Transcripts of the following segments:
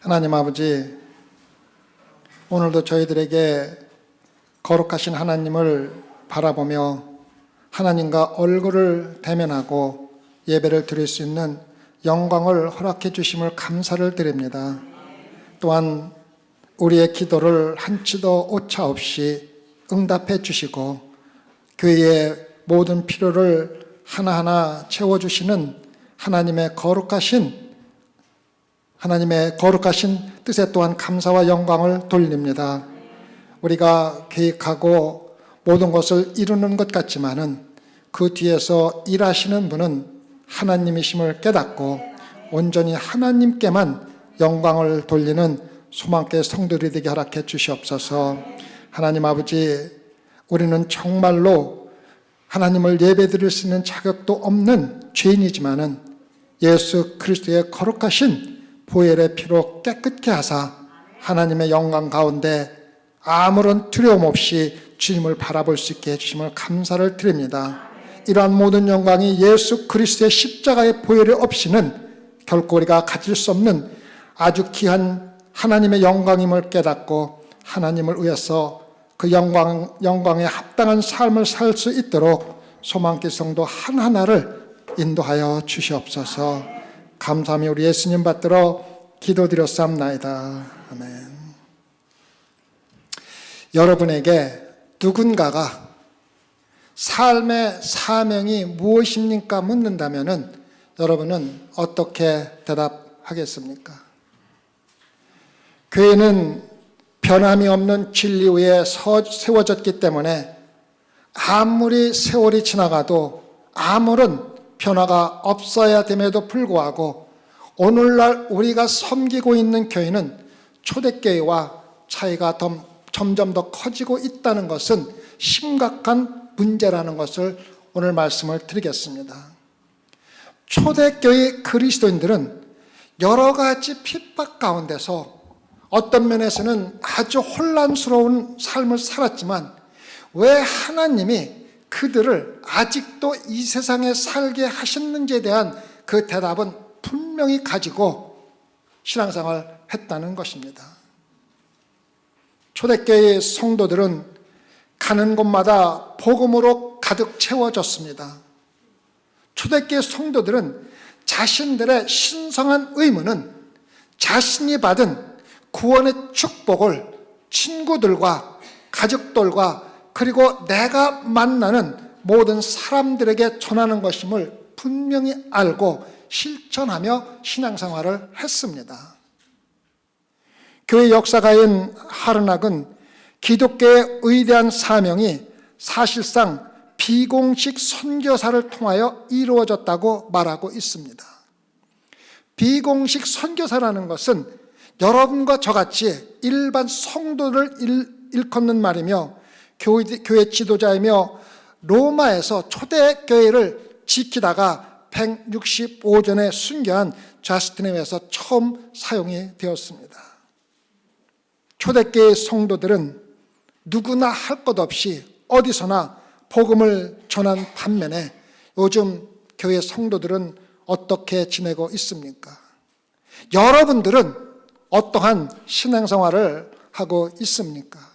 하나님 아버지, 오늘도 저희들에게 거룩하신 하나님을 바라보며 하나님과 얼굴을 대면하고 예배를 드릴 수 있는 영광을 허락해 주심을 감사를 드립니다. 또한 우리의 기도를 한치도 오차 없이 응답해 주시고 교회의 모든 필요를 하나하나 채워주시는 하나님의 거룩하신 뜻에 또한 감사와 영광을 돌립니다. 우리가 계획하고 모든 것을 이루는 것 같지만은 그 뒤에서 일하시는 분은 하나님이심을 깨닫고 온전히 하나님께만 영광을 돌리는 소망의 성도들이 되게 허락해 주시옵소서. 하나님 아버지, 우리는 정말로 하나님을 예배드릴 수 있는 자격도 없는 죄인이지만은 예수 그리스도의 거룩하신 보혈의 피로 깨끗게 하사 하나님의 영광 가운데 아무런 두려움 없이 주님을 바라볼 수 있게 해주심을 감사를 드립니다. 이러한 모든 영광이 예수 그리스도의 십자가의 보혈이 없이는 결코 우리가 가질 수 없는 아주 귀한 하나님의 영광임을 깨닫고 하나님을 위해서 그 영광에 합당한 삶을 살 수 있도록 소망길 성도 하나하나를 인도하여 주시옵소서. 감사하며 우리 예수님 받들어 기도드렸사옵나이다. 아멘. 여러분에게 누군가가 삶의 사명이 무엇입니까? 묻는다면은 여러분은 어떻게 대답하겠습니까? 교회는 변함이 없는 진리 위에 세워졌기 때문에 아무리 세월이 지나가도 아무런 변화가 없어야 됨에도 불구하고 오늘날 우리가 섬기고 있는 교회는 초대교회와 차이가 점점 더 커지고 있다는 것은 심각한 문제라는 것을 오늘 말씀을 드리겠습니다. 초대교회 그리스도인들은 여러 가지 핍박 가운데서 어떤 면에서는 아주 혼란스러운 삶을 살았지만 왜 하나님이 그들을 아직도 이 세상에 살게 하셨는지에 대한 그 대답은 분명히 가지고 신앙생활을 했다는 것입니다. 초대교회의 성도들은 가는 곳마다 복음으로 가득 채워졌습니다. 초대교회 성도들은 자신들의 신성한 의무는 자신이 받은 구원의 축복을 친구들과 가족들과 그리고 내가 만나는 모든 사람들에게 전하는 것임을 분명히 알고 실천하며 신앙생활을 했습니다. 교회 역사가인 하르낙은 기독교의 의대한 사명이 사실상 비공식 선교사를 통하여 이루어졌다고 말하고 있습니다. 비공식 선교사라는 것은 여러분과 저같이 일반 성도를 일컫는 말이며 교회 지도자이며 로마에서 초대교회를 지키다가 165전에 순교한 자스틴에서 처음 사용이 되었습니다. 초대교회 성도들은 누구나 할 것 없이 어디서나 복음을 전한 반면에 요즘 교회 성도들은 어떻게 지내고 있습니까? 여러분들은 어떠한 신앙생활을 하고 있습니까?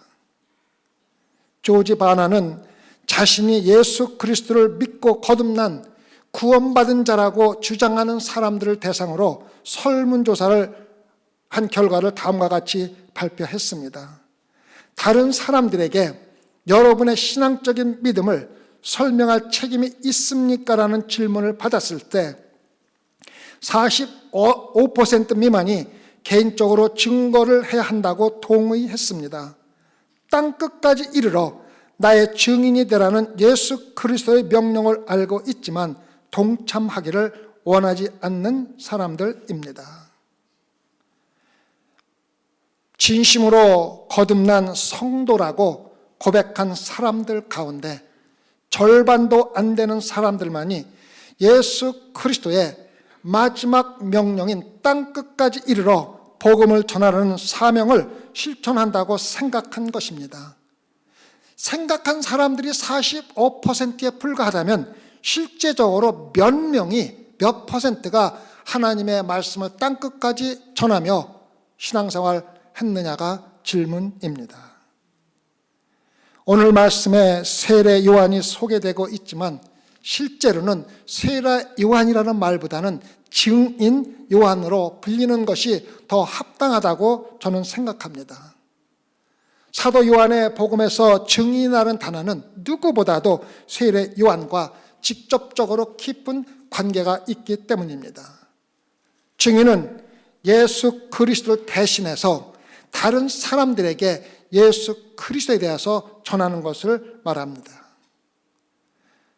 조지 바나는 자신이 예수 그리스도를 믿고 거듭난 구원받은 자라고 주장하는 사람들을 대상으로 설문조사를 한 결과를 다음과 같이 발표했습니다. 다른 사람들에게 여러분의 신앙적인 믿음을 설명할 책임이 있습니까? 라는 질문을 받았을 때 45% 미만이 개인적으로 증거를 해야 한다고 동의했습니다. 땅끝까지 이르러 나의 증인이 되라는 예수 그리스도의 명령을 알고 있지만 동참하기를 원하지 않는 사람들입니다. 진심으로 거듭난 성도라고 고백한 사람들 가운데 절반도 안 되는 사람들만이 예수 그리스도의 마지막 명령인 땅끝까지 이르러 복음을 전하는 사명을 실천한다고 생각한 것입니다. 생각한 사람들이 45%에 불과하다면 실제적으로 몇 퍼센트가 하나님의 말씀을 땅끝까지 전하며 신앙생활 했느냐가 질문입니다. 오늘 말씀에 세례 요한이 소개되고 있지만 실제로는 세례 요한이라는 말보다는 증인 요한으로 불리는 것이 더 합당하다고 저는 생각합니다. 사도 요한의 복음에서 증인이라는 단어는 누구보다도 세례 요한과 직접적으로 깊은 관계가 있기 때문입니다. 증인은 예수 그리스도를 대신해서 다른 사람들에게 예수 그리스도에 대해서 전하는 것을 말합니다.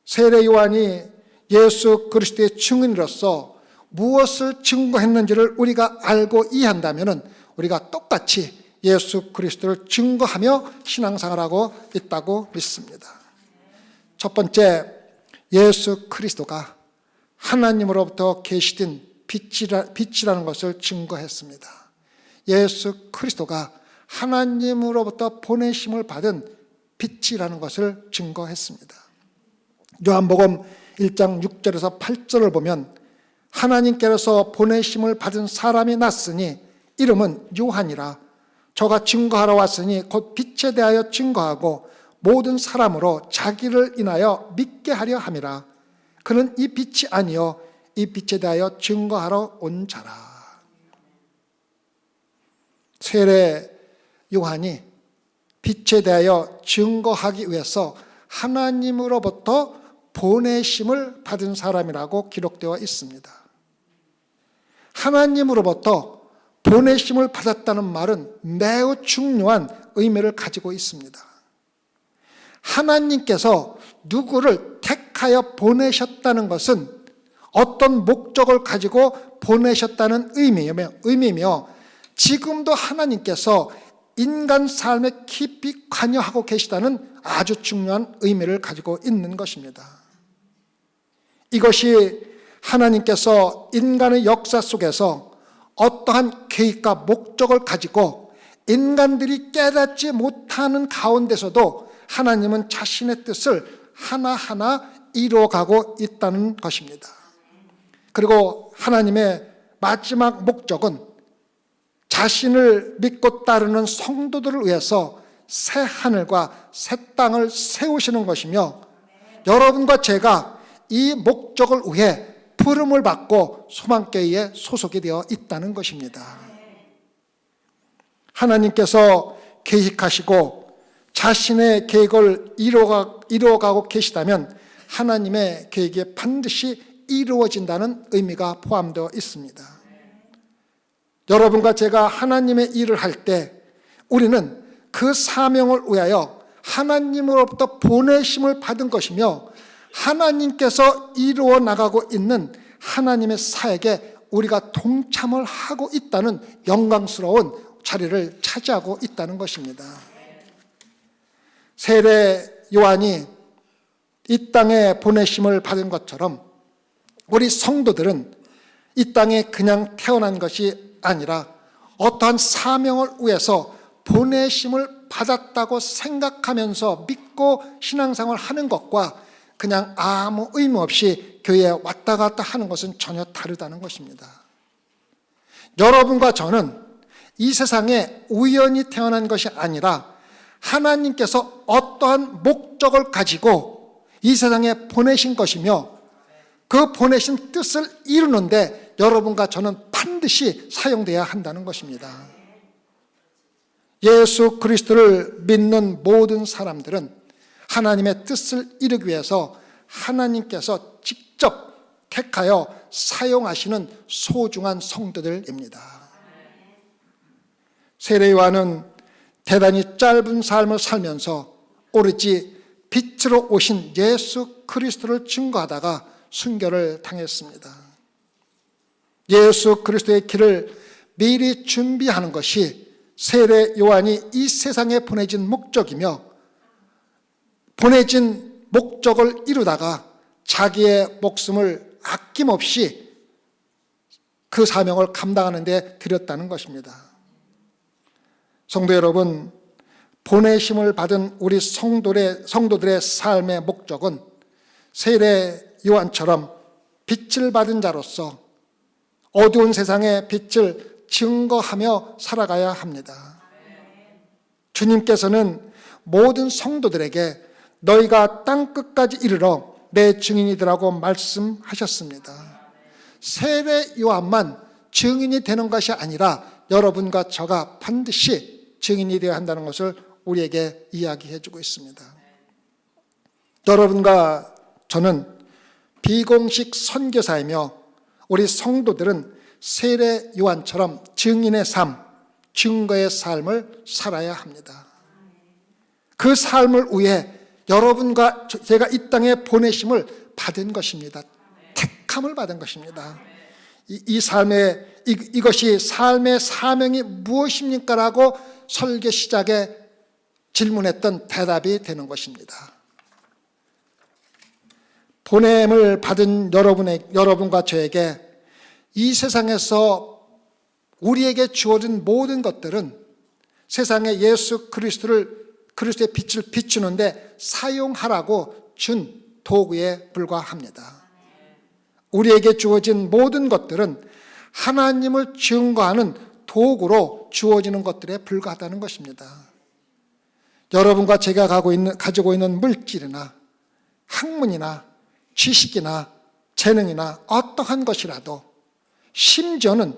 세례 요한이 예수 그리스도의 증인으로서 무엇을 증거했는지를 우리가 알고 이해한다면 우리가 똑같이 예수 그리스도를 증거하며 신앙생활하고 있다고 믿습니다. 첫 번째, 예수 그리스도가 하나님으로부터 계시된 빛이라는 것을 증거했습니다. 예수 그리스도가 하나님으로부터 보내심을 받은 빛이라는 것을 증거했습니다. 요한복음 1장 6절에서 8절을 보면 하나님께서 보내심을 받은 사람이 났으니 이름은 요한이라. 저가 증거하러 왔으니 곧 빛에 대하여 증거하고 모든 사람으로 자기를 인하여 믿게 하려 함이라. 그는 이 빛이 아니요 이 빛에 대하여 증거하러 온 자라. 세례 요한이 빛에 대하여 증거하기 위해서 하나님으로부터 보내심을 받은 사람이라고 기록되어 있습니다. 하나님으로부터 보내심을 받았다는 말은 매우 중요한 의미를 가지고 있습니다. 하나님께서 누구를 택하여 보내셨다는 것은 어떤 목적을 가지고 보내셨다는 의미이며 지금도 하나님께서 인간 삶에 깊이 관여하고 계시다는 아주 중요한 의미를 가지고 있는 것입니다. 이것이 하나님께서 인간의 역사 속에서 어떠한 계획과 목적을 가지고 인간들이 깨닫지 못하는 가운데서도 하나님은 자신의 뜻을 하나하나 이루어가고 있다는 것입니다. 그리고 하나님의 마지막 목적은 자신을 믿고 따르는 성도들을 위해서 새 하늘과 새 땅을 세우시는 것이며 여러분과 제가 이 목적을 위해 부름을 받고 소망교회에 소속이 되어 있다는 것입니다. 하나님께서 계획하시고 자신의 계획을 이루어가고 계시다면 하나님의 계획이 반드시 이루어진다는 의미가 포함되어 있습니다. 여러분과 제가 하나님의 일을 할 때 우리는 그 사명을 위하여 하나님으로부터 보내심을 받은 것이며 하나님께서 이루어 나가고 있는 하나님의 사역에 우리가 동참을 하고 있다는 영광스러운 자리를 차지하고 있다는 것입니다. 세례 요한이 이 땅에 보내심을 받은 것처럼 우리 성도들은 이 땅에 그냥 태어난 것이 아니라 어떠한 사명을 위해서 보내심을 받았다고 생각하면서 믿고 신앙생활을 하는 것과 그냥 아무 의무 없이 교회에 왔다 갔다 하는 것은 전혀 다르다는 것입니다. 여러분과 저는 이 세상에 우연히 태어난 것이 아니라 하나님께서 어떠한 목적을 가지고 이 세상에 보내신 것이며 그 보내신 뜻을 이루는데 여러분과 저는 반드시 사용되어야 한다는 것입니다. 예수 그리스도를 믿는 모든 사람들은 하나님의 뜻을 이루기 위해서 하나님께서 직접 택하여 사용하시는 소중한 성도들입니다. 세례 요한은 대단히 짧은 삶을 살면서 오로지 빛으로 오신 예수 그리스도를 증거하다가 순교를 당했습니다. 예수 그리스도의 길을 미리 준비하는 것이 세례 요한이 이 세상에 보내진 목적이며 보내진 목적을 이루다가 자기의 목숨을 아낌없이 그 사명을 감당하는 데 들였다는 것입니다. 성도 여러분, 보내심을 받은 우리 성도들의 삶의 목적은 세례 요한처럼 빛을 받은 자로서 어두운 세상의 빛을 증거하며 살아가야 합니다. 주님께서는 모든 성도들에게 너희가 땅끝까지 이르러 내 증인이더라고 말씀하셨습니다. 세례 요한만 증인이 되는 것이 아니라 여러분과 저가 반드시 증인이 되어야 한다는 것을 우리에게 이야기해 주고 있습니다. 여러분과 저는 비공식 선교사이며 우리 성도들은 세례 요한처럼 증인의 삶, 증거의 삶을 살아야 합니다. 그 삶을 위해 여러분과 제가 이 땅에 보내심을 받은 것입니다. 택함을 받은 것입니다. 이 삶의 이것이 삶의 사명이 무엇입니까? 라고 설교 시작에 질문했던 대답이 되는 것입니다. 보냄을 받은 여러분과 저에게 이 세상에서 우리에게 주어진 모든 것들은 세상에 예수 그리스도의 빛을 비추는데 사용하라고 준 도구에 불과합니다. 우리에게 주어진 모든 것들은 하나님을 증거하는 도구로 주어지는 것들에 불과하다는 것입니다. 여러분과 제가 가지고 있는 물질이나 학문이나 지식이나 재능이나 어떠한 것이라도, 심지어는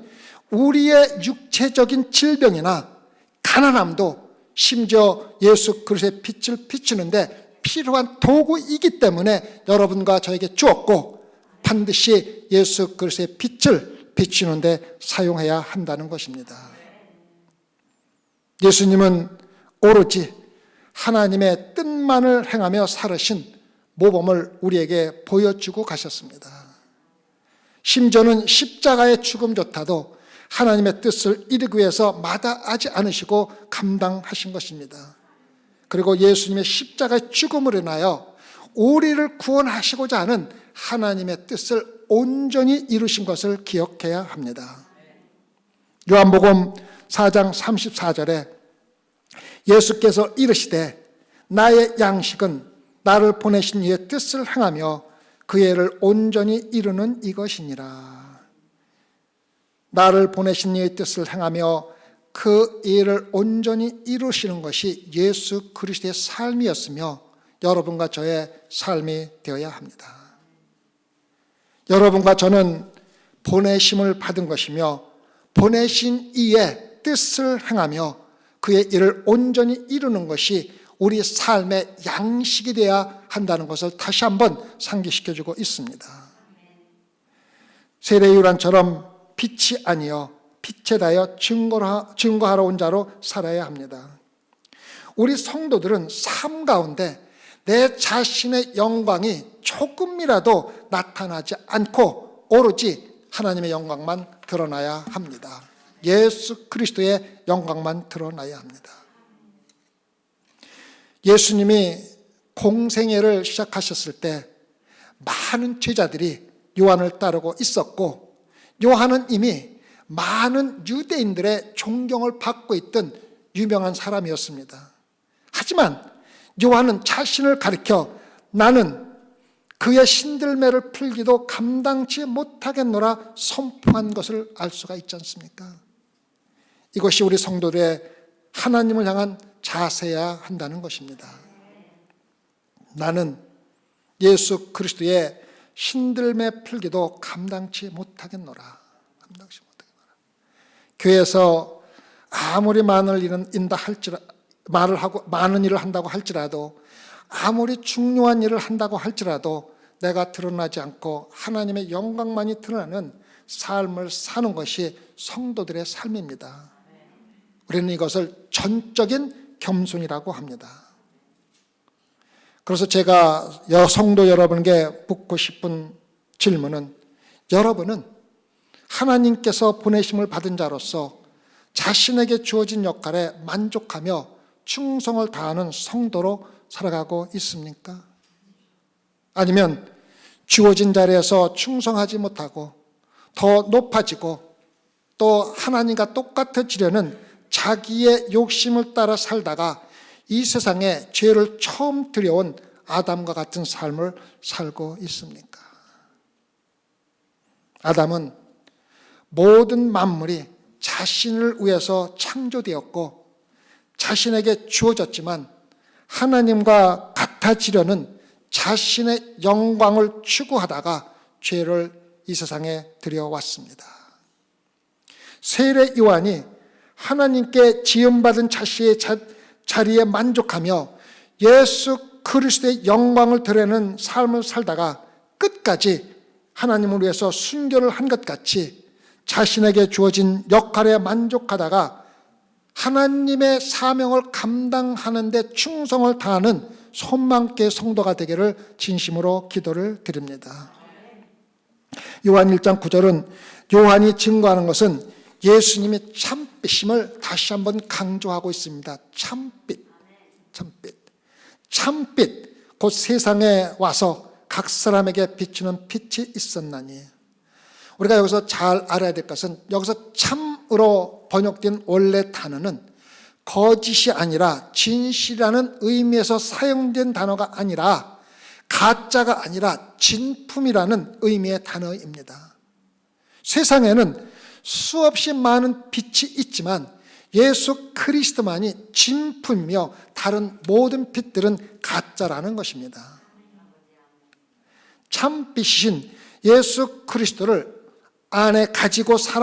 우리의 육체적인 질병이나 가난함도 심지어 예수 그리스도의 빛을 비추는데 필요한 도구이기 때문에 여러분과 저에게 주었고, 반드시 예수 그리스도의 빛을 비추는데 사용해야 한다는 것입니다. 예수님은 오로지 하나님의 뜻만을 행하며 살으신 모범을 우리에게 보여주고 가셨습니다. 심지어는 십자가의 죽음조차도 하나님의 뜻을 이루기 위해서 마다하지 않으시고 감당하신 것입니다. 그리고 예수님의 십자가의 죽음으로 인하여 우리를 구원하시고자 하는 하나님의 뜻을 온전히 이루신 것을 기억해야 합니다. 요한복음 4장 34절에 예수께서 이르시되 나의 양식은 나를 보내신 이의 뜻을 행하며 그 일을 온전히 이루는 이것이니라. 나를 보내신 이의 뜻을 행하며 그 일을 온전히 이루시는 것이 예수 그리스도의 삶이었으며 여러분과 저의 삶이 되어야 합니다. 여러분과 저는 보내심을 받은 것이며 보내신 이의 뜻을 행하며 그의 일을 온전히 이루는 것이 우리 삶의 양식이 되어야 한다는 것을 다시 한번 상기시켜주고 있습니다. 세례 요한처럼 빛이 아니여 빛에 대하여 증거하러 온 자로 살아야 합니다. 우리 성도들은 삶 가운데 내 자신의 영광이 조금이라도 나타나지 않고 오로지 하나님의 영광만 드러나야 합니다. 예수 그리스도의 영광만 드러나야 합니다. 예수님이 공생애를 시작하셨을 때 많은 제자들이 요한을 따르고 있었고, 요한은 이미 많은 유대인들의 존경을 받고 있던 유명한 사람이었습니다. 하지만 요한은 자신을 가리켜 나는 그의 신들매를 풀기도 감당치 못하겠노라 선포한 것을 알 수가 있지 않습니까? 이것이 우리 성도들의 하나님을 향한 자세야 한다는 것입니다. 나는 예수 그리스도의 신들매 풀기도 감당치 못하겠노라. 교회에서 아무리 많은 일을 한다고 할지라도, 아무리 중요한 일을 한다고 할지라도 내가 드러나지 않고 하나님의 영광만이 드러나는 삶을 사는 것이 성도들의 삶입니다. 우리는 이것을 전적인 겸손이라고 합니다. 그래서 제가 성도 여러분에게 묻고 싶은 질문은, 여러분은 하나님께서 보내심을 받은 자로서 자신에게 주어진 역할에 만족하며 충성을 다하는 성도로 살아가고 있습니까? 아니면 주어진 자리에서 충성하지 못하고 더 높아지고 또 하나님과 똑같아지려는 자기의 욕심을 따라 살다가 이 세상에 죄를 처음 들여온 아담과 같은 삶을 살고 있습니까? 아담은 모든 만물이 자신을 위해서 창조되었고 자신에게 주어졌지만 하나님과 같아지려는 자신의 영광을 추구하다가 죄를 이 세상에 들여왔습니다. 세례 요한이 하나님께 지음받은 자신의 자리에 만족하며 예수 그리스도의 영광을 드러내는 삶을 살다가 끝까지 하나님을 위해서 순교를 한 것 같이 자신에게 주어진 역할에 만족하다가 하나님의 사명을 감당하는 데 충성을 다하는 손망께 성도가 되기를 진심으로 기도를 드립니다. 요한 1장 9절은 요한이 증거하는 것은 예수님이 참빛임을 다시 한번 강조하고 있습니다. 참빛. 참빛, 곧 세상에 와서 각 사람에게 비추는 빛이 있었나니. 우리가 여기서 잘 알아야 될 것은 여기서 참으로 번역된 원래 단어는 거짓이 아니라 진실이라는 의미에서 사용된 단어가 아니라 가짜가 아니라 진품이라는 의미의 단어입니다. 세상에는 수없이 많은 빛이 있지만 예수 그리스도만이 진품이며 다른 모든 빛들은 가짜라는 것입니다. 참빛이신 예수 그리스도를 안에 가지고 사는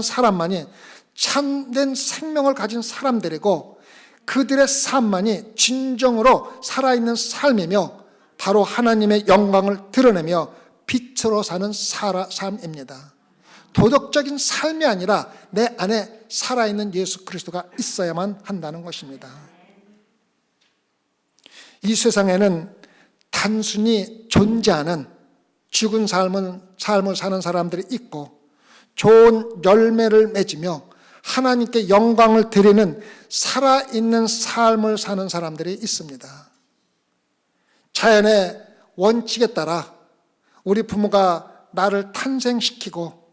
사람만이 참된 생명을 가진 사람들이고 그들의 삶만이 진정으로 살아있는 삶이며 바로 하나님의 영광을 드러내며 빛으로 사는 삶입니다. 도덕적인 삶이 아니라 내 안에 살아있는 예수 그리스도가 있어야만 한다는 것입니다. 이 세상에는 단순히 존재하는 죽은 삶을 사는 사람들이 있고 좋은 열매를 맺으며 하나님께 영광을 드리는 살아있는 삶을 사는 사람들이 있습니다. 자연의 원칙에 따라 우리 부모가 나를 탄생시키고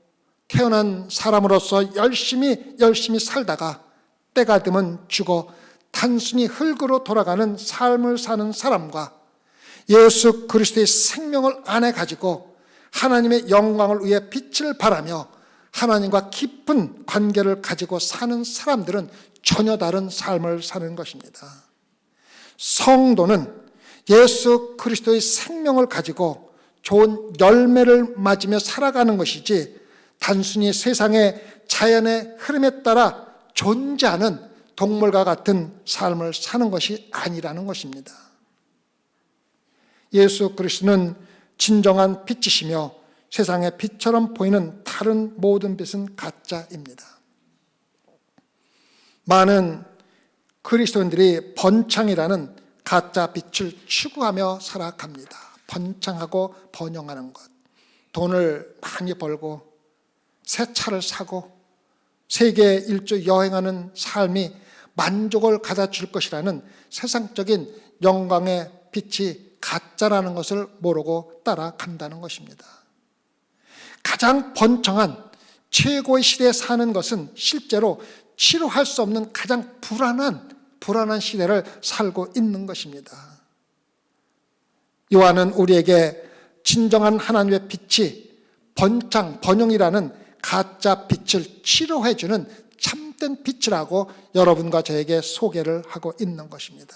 태어난 사람으로서 열심히 살다가 때가 되면 죽어 단순히 흙으로 돌아가는 삶을 사는 사람과 예수 그리스도의 생명을 안에 가지고 하나님의 영광을 위해 빛을 발하며 하나님과 깊은 관계를 가지고 사는 사람들은 전혀 다른 삶을 사는 것입니다. 성도는 예수 그리스도의 생명을 가지고 좋은 열매를 맞으며 살아가는 것이지 단순히 세상의 자연의 흐름에 따라 존재하는 동물과 같은 삶을 사는 것이 아니라는 것입니다. 예수 그리스도는 진정한 빛이시며 세상의 빛처럼 보이는 다른 모든 빛은 가짜입니다. 많은 그리스도인들이 번창이라는 가짜 빛을 추구하며 살아갑니다. 번창하고 번영하는 것, 돈을 많이 벌고 새 차를 사고 세계 일주 여행하는 삶이 만족을 가져 줄 것이라는 세상적인 영광의 빛이 가짜라는 것을 모르고 따라간다는 것입니다. 가장 번창한 최고의 시대에 사는 것은 실제로 치료할 수 없는 가장 불안한 시대를 살고 있는 것입니다. 요한은 우리에게 진정한 하나님의 빛이 번영이라는 가짜 빛을 치료해주는 참된 빛이라고 여러분과 저에게 소개를 하고 있는 것입니다.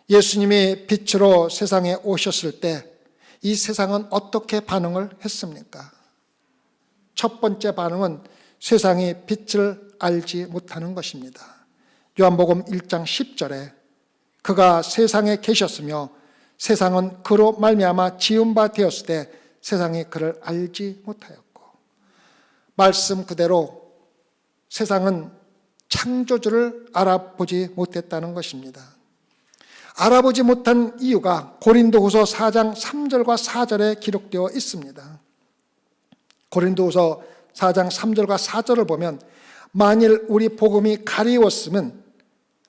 예수님이 빛으로 세상에 오셨을 때 이 세상은 어떻게 반응을 했습니까? 첫 번째 반응은 세상이 빛을 알지 못하는 것입니다. 요한복음 1장 10절에 그가 세상에 계셨으며 세상은 그로 말미암아 지은 바 되었을 때 세상이 그를 알지 못하였고, 말씀 그대로 세상은 창조주를 알아보지 못했다는 것입니다. 알아보지 못한 이유가 고린도후서 4장 3절과 4절에 기록되어 있습니다. 고린도후서 4장 3절과 4절을 보면 만일 우리 복음이 가리웠으면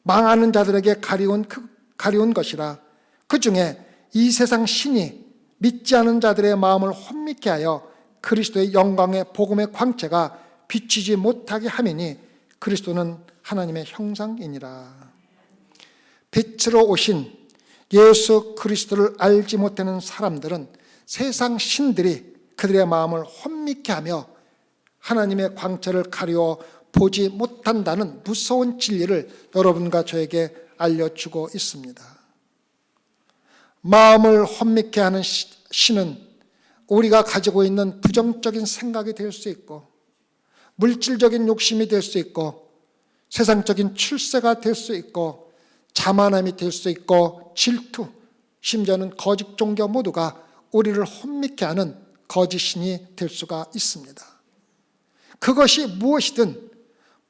망하는 자들에게 가리운 것이라 그 중에 이 세상 신이 믿지 않은 자들의 마음을 혼미케 하여 그리스도의 영광의 복음의 광채가 비치지 못하게 함이니 그리스도는 하나님의 형상이니라. 빛으로 오신 예수 그리스도를 알지 못하는 사람들은 세상 신들이 그들의 마음을 혼미케 하며 하나님의 광채를 가리워 보지 못한다는 무서운 진리를 여러분과 저에게 알려주고 있습니다. 마음을 혼미케 하는 신은 우리가 가지고 있는 부정적인 생각이 될 수 있고, 물질적인 욕심이 될 수 있고, 세상적인 출세가 될 수 있고, 자만함이 될 수 있고, 질투, 심지어는 거짓 종교 모두가 우리를 혼미케 하는 거짓신이 될 수가 있습니다. 그것이 무엇이든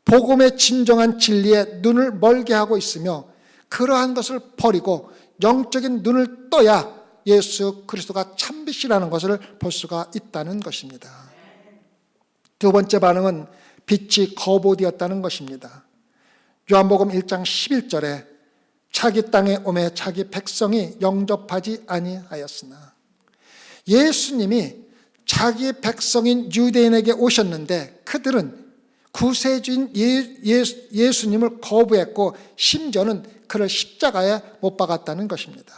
복음의 진정한 진리에 눈을 멀게 하고 있으며, 그러한 것을 버리고 영적인 눈을 떠야 예수 그리스도가 참빛이라는 것을 볼 수가 있다는 것입니다. 두 번째 반응은 빛이 거부되었다는 것입니다. 요한복음 1장 11절에 자기 땅에 오매 자기 백성이 영접하지 아니하였으나, 예수님이 자기 백성인 유대인에게 오셨는데 그들은 구세주인 예수님을 거부했고 심지어는 그를 십자가에 못 박았다는 것입니다.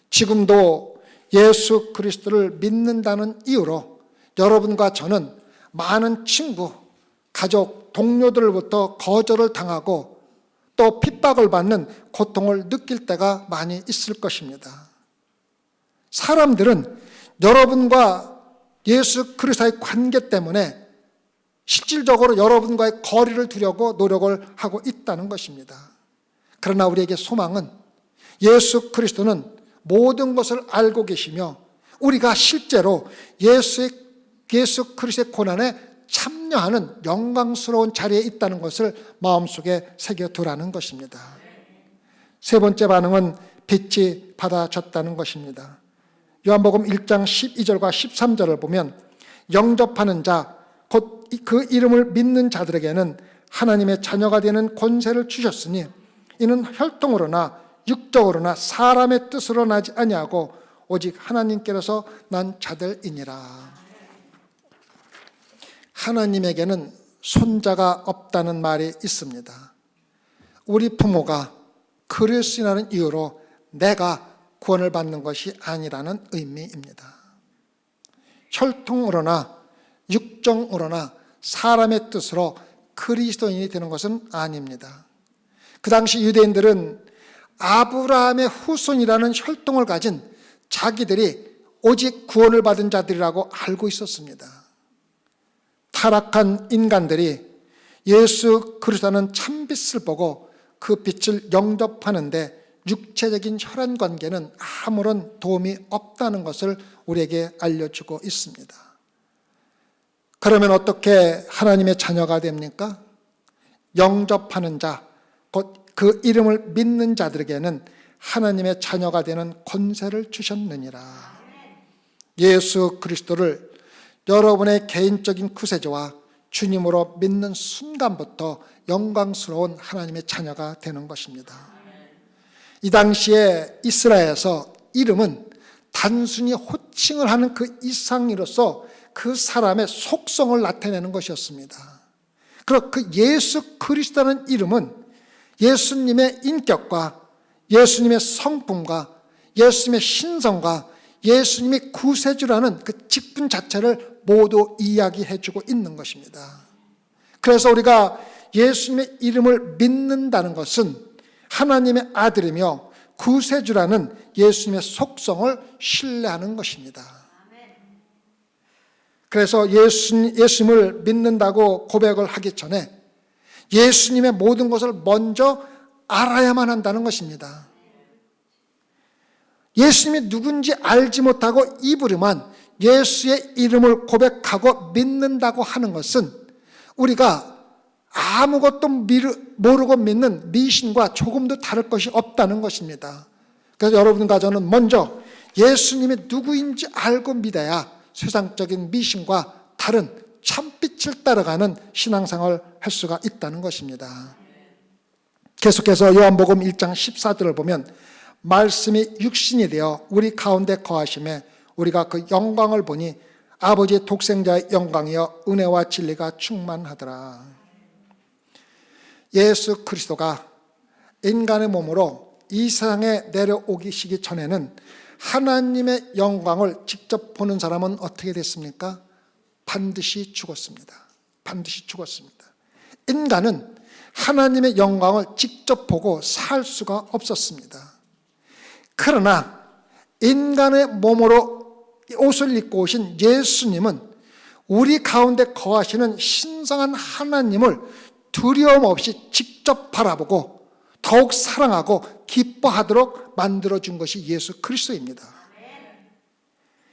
지금도 예수 그리스도를 믿는다는 이유로 여러분과 저는 많은 친구, 가족, 동료들로부터 거절을 당하고 또 핍박을 받는 고통을 느낄 때가 많이 있을 것입니다. 사람들은 여러분과 예수 그리스도의 관계 때문에 실질적으로 여러분과의 거리를 두려고 노력을 하고 있다는 것입니다. 그러나 우리에게 소망은 예수 그리스도는 모든 것을 알고 계시며 우리가 실제로 예수 그리스도의 고난에 참여하는 영광스러운 자리에 있다는 것을 마음속에 새겨두라는 것입니다. 세 번째 반응은 빛이 받아졌다는 것입니다. 요한복음 1장 12절과 13절을 보면 영접하는 자, 곧 그 이름을 믿는 자들에게는 하나님의 자녀가 되는 권세를 주셨으니 이는 혈통으로나 육적으로나 사람의 뜻으로 나지 아니하고 오직 하나님께로서 난 자들이니라. 하나님에게는 손자가 없다는 말이 있습니다. 우리 부모가 그리스도인이라는 이유로 내가 구원을 받는 것이 아니라는 의미입니다. 혈통으로나 육정으로나 사람의 뜻으로 그리스도인이 되는 것은 아닙니다. 그 당시 유대인들은 아브라함의 후손이라는 혈통을 가진 자기들이 오직 구원을 받은 자들이라고 알고 있었습니다. 타락한 인간들이 예수 그리스도는 참빛을 보고 그 빛을 영접하는데 육체적인 혈연 관계는 아무런 도움이 없다는 것을 우리에게 알려주고 있습니다. 그러면 어떻게 하나님의 자녀가 됩니까? 영접하는 자, 곧 그 이름을 믿는 자들에게는 하나님의 자녀가 되는 권세를 주셨느니라. 예수 그리스도를 여러분의 개인적인 구세주와 주님으로 믿는 순간부터 영광스러운 하나님의 자녀가 되는 것입니다. 이 당시에 이스라엘에서 이름은 단순히 호칭을 하는 그 이상으로서 그 사람의 속성을 나타내는 것이었습니다. 그리고 그 예수 그리스도라는 이름은 예수님의 인격과 예수님의 성품과 예수님의 신성과 예수님이 구세주라는 그 직분 자체를 모두 이야기해주고 있는 것입니다. 그래서 우리가 예수님의 이름을 믿는다는 것은 하나님의 아들이며 구세주라는 예수님의 속성을 신뢰하는 것입니다. 그래서 예수님을 믿는다고 고백을 하기 전에 예수님의 모든 것을 먼저 알아야만 한다는 것입니다. 예수님이 누군지 알지 못하고 입으로만 예수의 이름을 고백하고 믿는다고 하는 것은 우리가 아무것도 모르고 믿는 미신과 조금도 다를 것이 없다는 것입니다. 그래서 여러분과 저는 먼저 예수님이 누구인지 알고 믿어야 세상적인 미신과 다른 참빛을 따라가는 신앙생활을 할 수가 있다는 것입니다. 계속해서 요한복음 1장 14절을 보면 말씀이 육신이 되어 우리 가운데 거하심에 우리가 그 영광을 보니 아버지의 독생자의 영광이여 은혜와 진리가 충만하더라. 예수 그리스도가 인간의 몸으로 이 세상에 내려오시기 전에는 하나님의 영광을 직접 보는 사람은 어떻게 됐습니까? 반드시 죽었습니다. 반드시 죽었습니다. 인간은 하나님의 영광을 직접 보고 살 수가 없었습니다. 그러나 인간의 몸으로 옷을 입고 오신 예수님은 우리 가운데 거하시는 신성한 하나님을 두려움 없이 직접 바라보고 더욱 사랑하고 기뻐하도록 만들어준 것이 예수 그리스도입니다.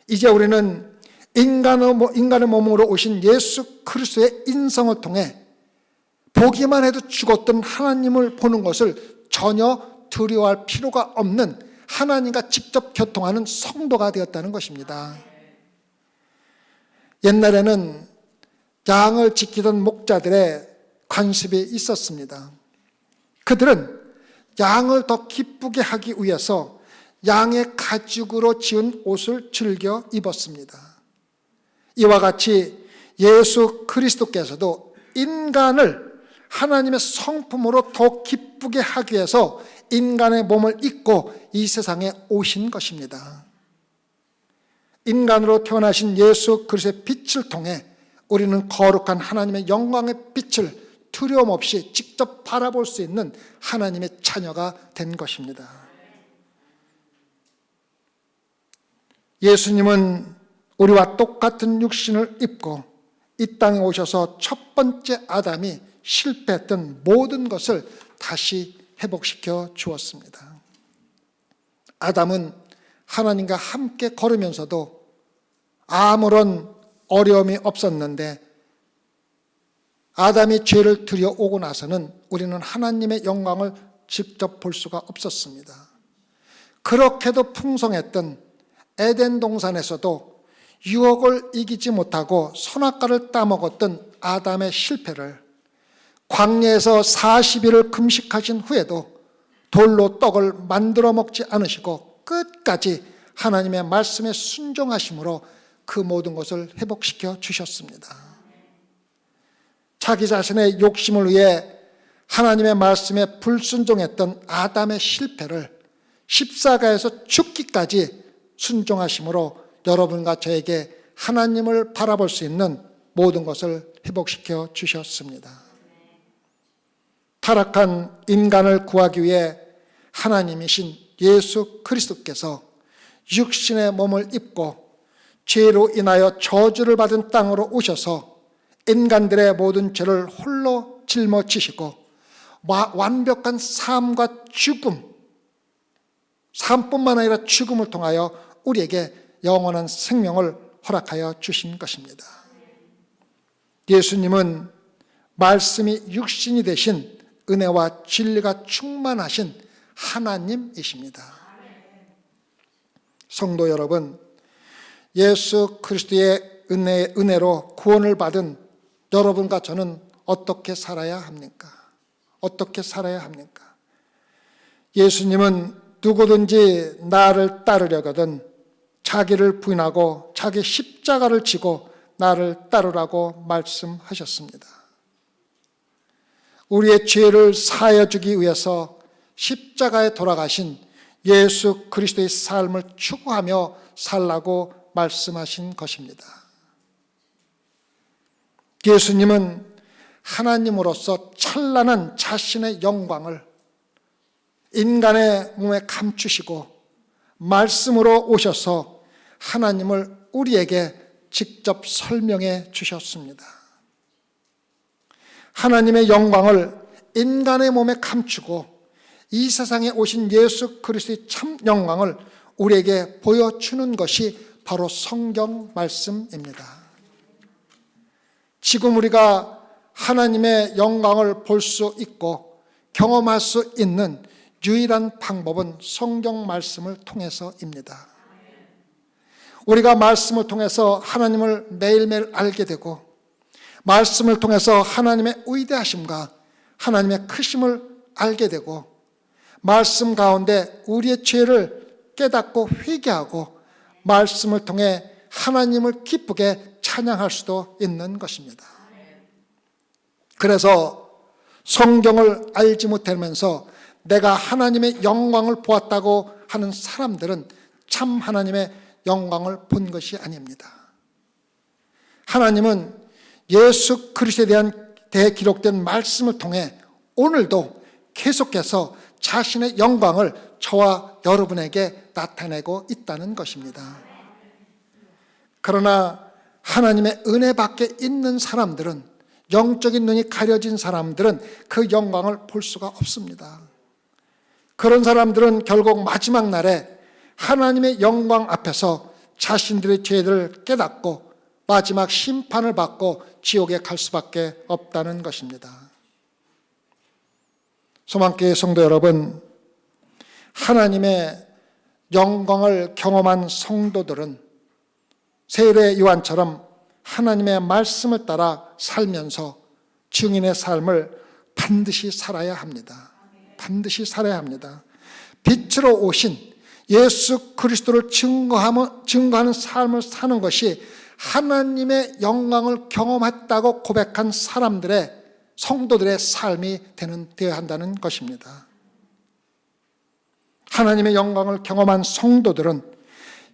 이제 우리는 인간의 몸으로 오신 예수 그리스도의 인성을 통해 보기만 해도 죽었던 하나님을 보는 것을 전혀 두려워할 필요가 없는 하나님과 직접 교통하는 성도가 되었다는 것입니다. 옛날에는 양을 지키던 목자들의 관습이 있었습니다. 그들은 양을 더 기쁘게 하기 위해서 양의 가죽으로 지은 옷을 즐겨 입었습니다. 이와 같이 예수 그리스도께서도 인간을 하나님의 성품으로 더 기쁘게 하기 위해서 인간의 몸을 입고 이 세상에 오신 것입니다. 인간으로 태어나신 예수 그리스도의 빛을 통해 우리는 거룩한 하나님의 영광의 빛을 두려움 없이 직접 바라볼 수 있는 하나님의 자녀가 된 것입니다. 예수님은 우리와 똑같은 육신을 입고 이 땅에 오셔서 첫 번째 아담이 실패했던 모든 것을 다시 회복시켜 주었습니다. 아담은 하나님과 함께 걸으면서도 아무런 어려움이 없었는데 아담이 죄를 들여오고 나서는 우리는 하나님의 영광을 직접 볼 수가 없었습니다. 그렇게도 풍성했던 에덴 동산에서도 유혹을 이기지 못하고 선악과를 따먹었던 아담의 실패를 광야에서 40일을 금식하신 후에도 돌로 떡을 만들어 먹지 않으시고 끝까지 하나님의 말씀에 순종하심으로 그 모든 것을 회복시켜 주셨습니다. 자기 자신의 욕심을 위해 하나님의 말씀에 불순종했던 아담의 실패를 십자가에서 죽기까지 순종하심으로 여러분과 저에게 하나님을 바라볼 수 있는 모든 것을 회복시켜 주셨습니다. 타락한 인간을 구하기 위해 하나님이신 예수 그리스도께서 육신의 몸을 입고 죄로 인하여 저주를 받은 땅으로 오셔서 인간들의 모든 죄를 홀로 짊어지시고 완벽한 삶과 죽음, 삶뿐만 아니라 죽음을 통하여 우리에게 영원한 생명을 허락하여 주신 것입니다. 예수님은 말씀이 육신이 되신 은혜와 진리가 충만하신 하나님이십니다. 성도 여러분, 예수 그리스도의 은혜로 구원을 받은 여러분과 저는 어떻게 살아야 합니까? 어떻게 살아야 합니까? 예수님은 누구든지 나를 따르려거든 자기를 부인하고 자기 십자가를 지고 나를 따르라고 말씀하셨습니다. 우리의 죄를 사하여 주기 위해서 십자가에 돌아가신 예수 그리스도의 삶을 추구하며 살라고 말씀하신 것입니다. 예수님은 하나님으로서 찬란한 자신의 영광을 인간의 몸에 감추시고 말씀으로 오셔서 하나님을 우리에게 직접 설명해 주셨습니다. 하나님의 영광을 인간의 몸에 감추고 이 세상에 오신 예수 그리스도의 참 영광을 우리에게 보여주는 것이 바로 성경 말씀입니다. 지금 우리가 하나님의 영광을 볼 수 있고 경험할 수 있는 유일한 방법은 성경 말씀을 통해서입니다. 우리가 말씀을 통해서 하나님을 매일매일 알게 되고 말씀을 통해서 하나님의 위대하심과 하나님의 크심을 알게 되고 말씀 가운데 우리의 죄를 깨닫고 회개하고 말씀을 통해 하나님을 기쁘게 찬양할 수도 있는 것입니다. 그래서 성경을 알지 못하면서 내가 하나님의 영광을 보았다고 하는 사람들은 참 하나님의 영광을 본 것이 아닙니다. 하나님은 예수 그리스도에 대해 기록된 말씀을 통해 오늘도 계속해서 자신의 영광을 저와 여러분에게 나타내고 있다는 것입니다. 그러나 하나님의 은혜 밖에 있는 사람들은, 영적인 눈이 가려진 사람들은 그 영광을 볼 수가 없습니다. 그런 사람들은 결국 마지막 날에 하나님의 영광 앞에서 자신들의 죄를 깨닫고 마지막 심판을 받고 지옥에 갈 수밖에 없다는 것입니다. 소망교회 성도 여러분, 하나님의 영광을 경험한 성도들은 세례 요한처럼 하나님의 말씀을 따라 살면서 증인의 삶을 반드시 살아야 합니다. 반드시 살아야 합니다. 빛으로 오신 예수 그리스도를 증거하는 삶을 사는 것이 하나님의 영광을 경험했다고 고백한 사람들의, 성도들의 삶이 되어야 한다는 것입니다. 하나님의 영광을 경험한 성도들은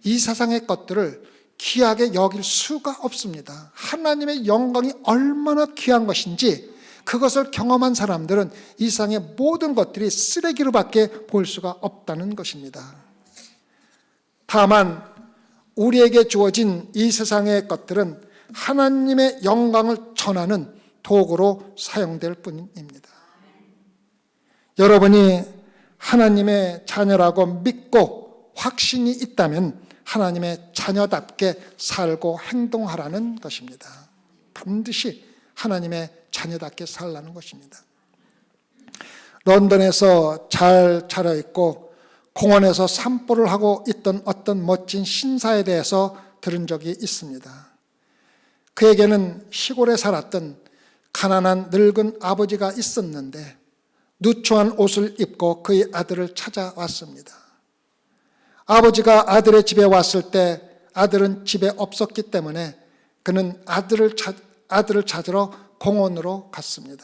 이 세상의 것들을 귀하게 여길 수가 없습니다. 하나님의 영광이 얼마나 귀한 것인지 그것을 경험한 사람들은 이 세상의 모든 것들이 쓰레기로밖에 볼 수가 없다는 것입니다. 다만 우리에게 주어진 이 세상의 것들은 하나님의 영광을 전하는 도구로 사용될 뿐입니다. 여러분이 하나님의 자녀라고 믿고 확신이 있다면 하나님의 자녀답게 살고 행동하라는 것입니다. 반드시 하나님의 자녀답게 살라는 것입니다. 런던에서 잘 차려입고 공원에서 산보를 하고 있던 어떤 멋진 신사에 대해서 들은 적이 있습니다. 그에게는 시골에 살았던 가난한 늙은 아버지가 있었는데 누추한 옷을 입고 그의 아들을 찾아왔습니다. 아버지가 아들의 집에 왔을 때 아들은 집에 없었기 때문에 그는 아들을 찾으러 공원으로 갔습니다.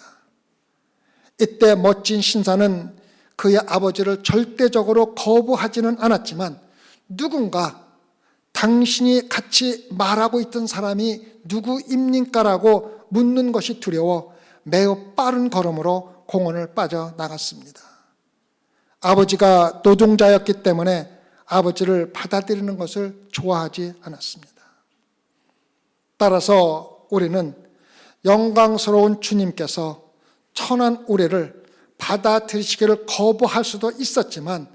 이때 멋진 신사는 그의 아버지를 절대적으로 거부하지는 않았지만 누군가 당신이 같이 말하고 있던 사람이 누구입니까라고 묻는 것이 두려워 매우 빠른 걸음으로 공원을 빠져나갔습니다. 아버지가 노동자였기 때문에 아버지를 받아들이는 것을 좋아하지 않았습니다. 따라서 우리는 영광스러운 주님께서 천한 우리를 받아들이시기를 거부할 수도 있었지만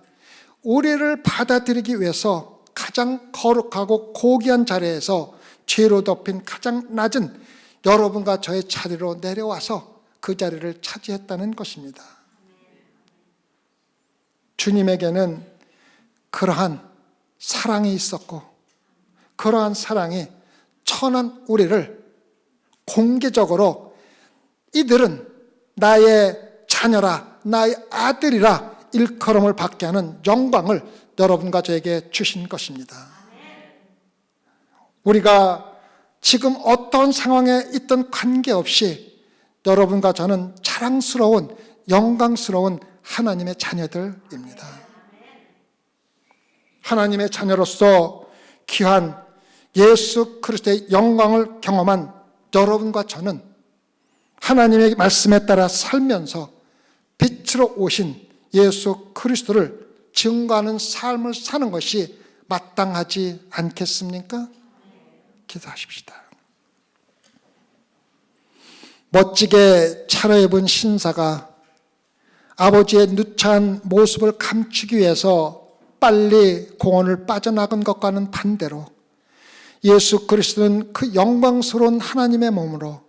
우리를 받아들이기 위해서 가장 거룩하고 고귀한 자리에서 죄로 덮인 가장 낮은 여러분과 저의 자리로 내려와서 그 자리를 차지했다는 것입니다. 주님에게는 그러한 사랑이 있었고 그러한 사랑이 천한 우리를 공개적으로 이들은 나의 자녀라, 나의 아들이라 일컬음을 받게 하는 영광을 여러분과 저에게 주신 것입니다. 우리가 지금 어떤 상황에 있던 관계없이 여러분과 저는 자랑스러운, 영광스러운 하나님의 자녀들입니다. 하나님의 자녀로서 귀한 예수 그리스도의 영광을 경험한 여러분과 저는 하나님의 말씀에 따라 살면서 빛으로 오신 예수 그리스도를 증거하는 삶을 사는 것이 마땅하지 않겠습니까? 기도하십시다. 멋지게 차려입은 신사가 아버지의 누추한 모습을 감추기 위해서 빨리 공원을 빠져나간 것과는 반대로 예수 그리스도는 그 영광스러운 하나님의 몸으로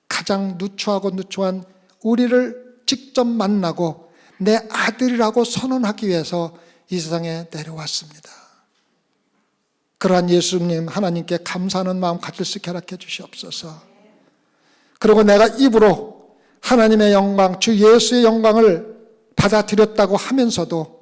가장 누추한 우리를 직접 만나고 내 아들이라고 선언하기 위해서 이 세상에 내려왔습니다. 그러한 예수님 하나님께 감사하는 마음 가질 수 있게 허락해 주시옵소서. 그리고 내가 입으로 하나님의 영광, 주 예수의 영광을 받아들였다고 하면서도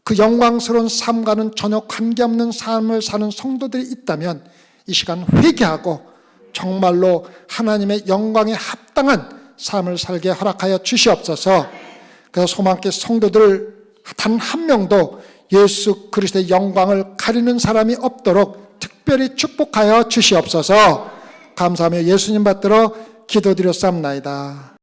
그 영광스러운 삶과는 전혀 관계없는 삶을 사는 성도들이 있다면 이 시간 회개하고 정말로 하나님의 영광에 합당한 삶을 살게 허락하여 주시옵소서. 그래서 소망교회 성도들 단 한 명도 예수 그리스도의 영광을 가리는 사람이 없도록 특별히 축복하여 주시옵소서. 감사하며 예수님 받들어 기도드렸사옵나이다.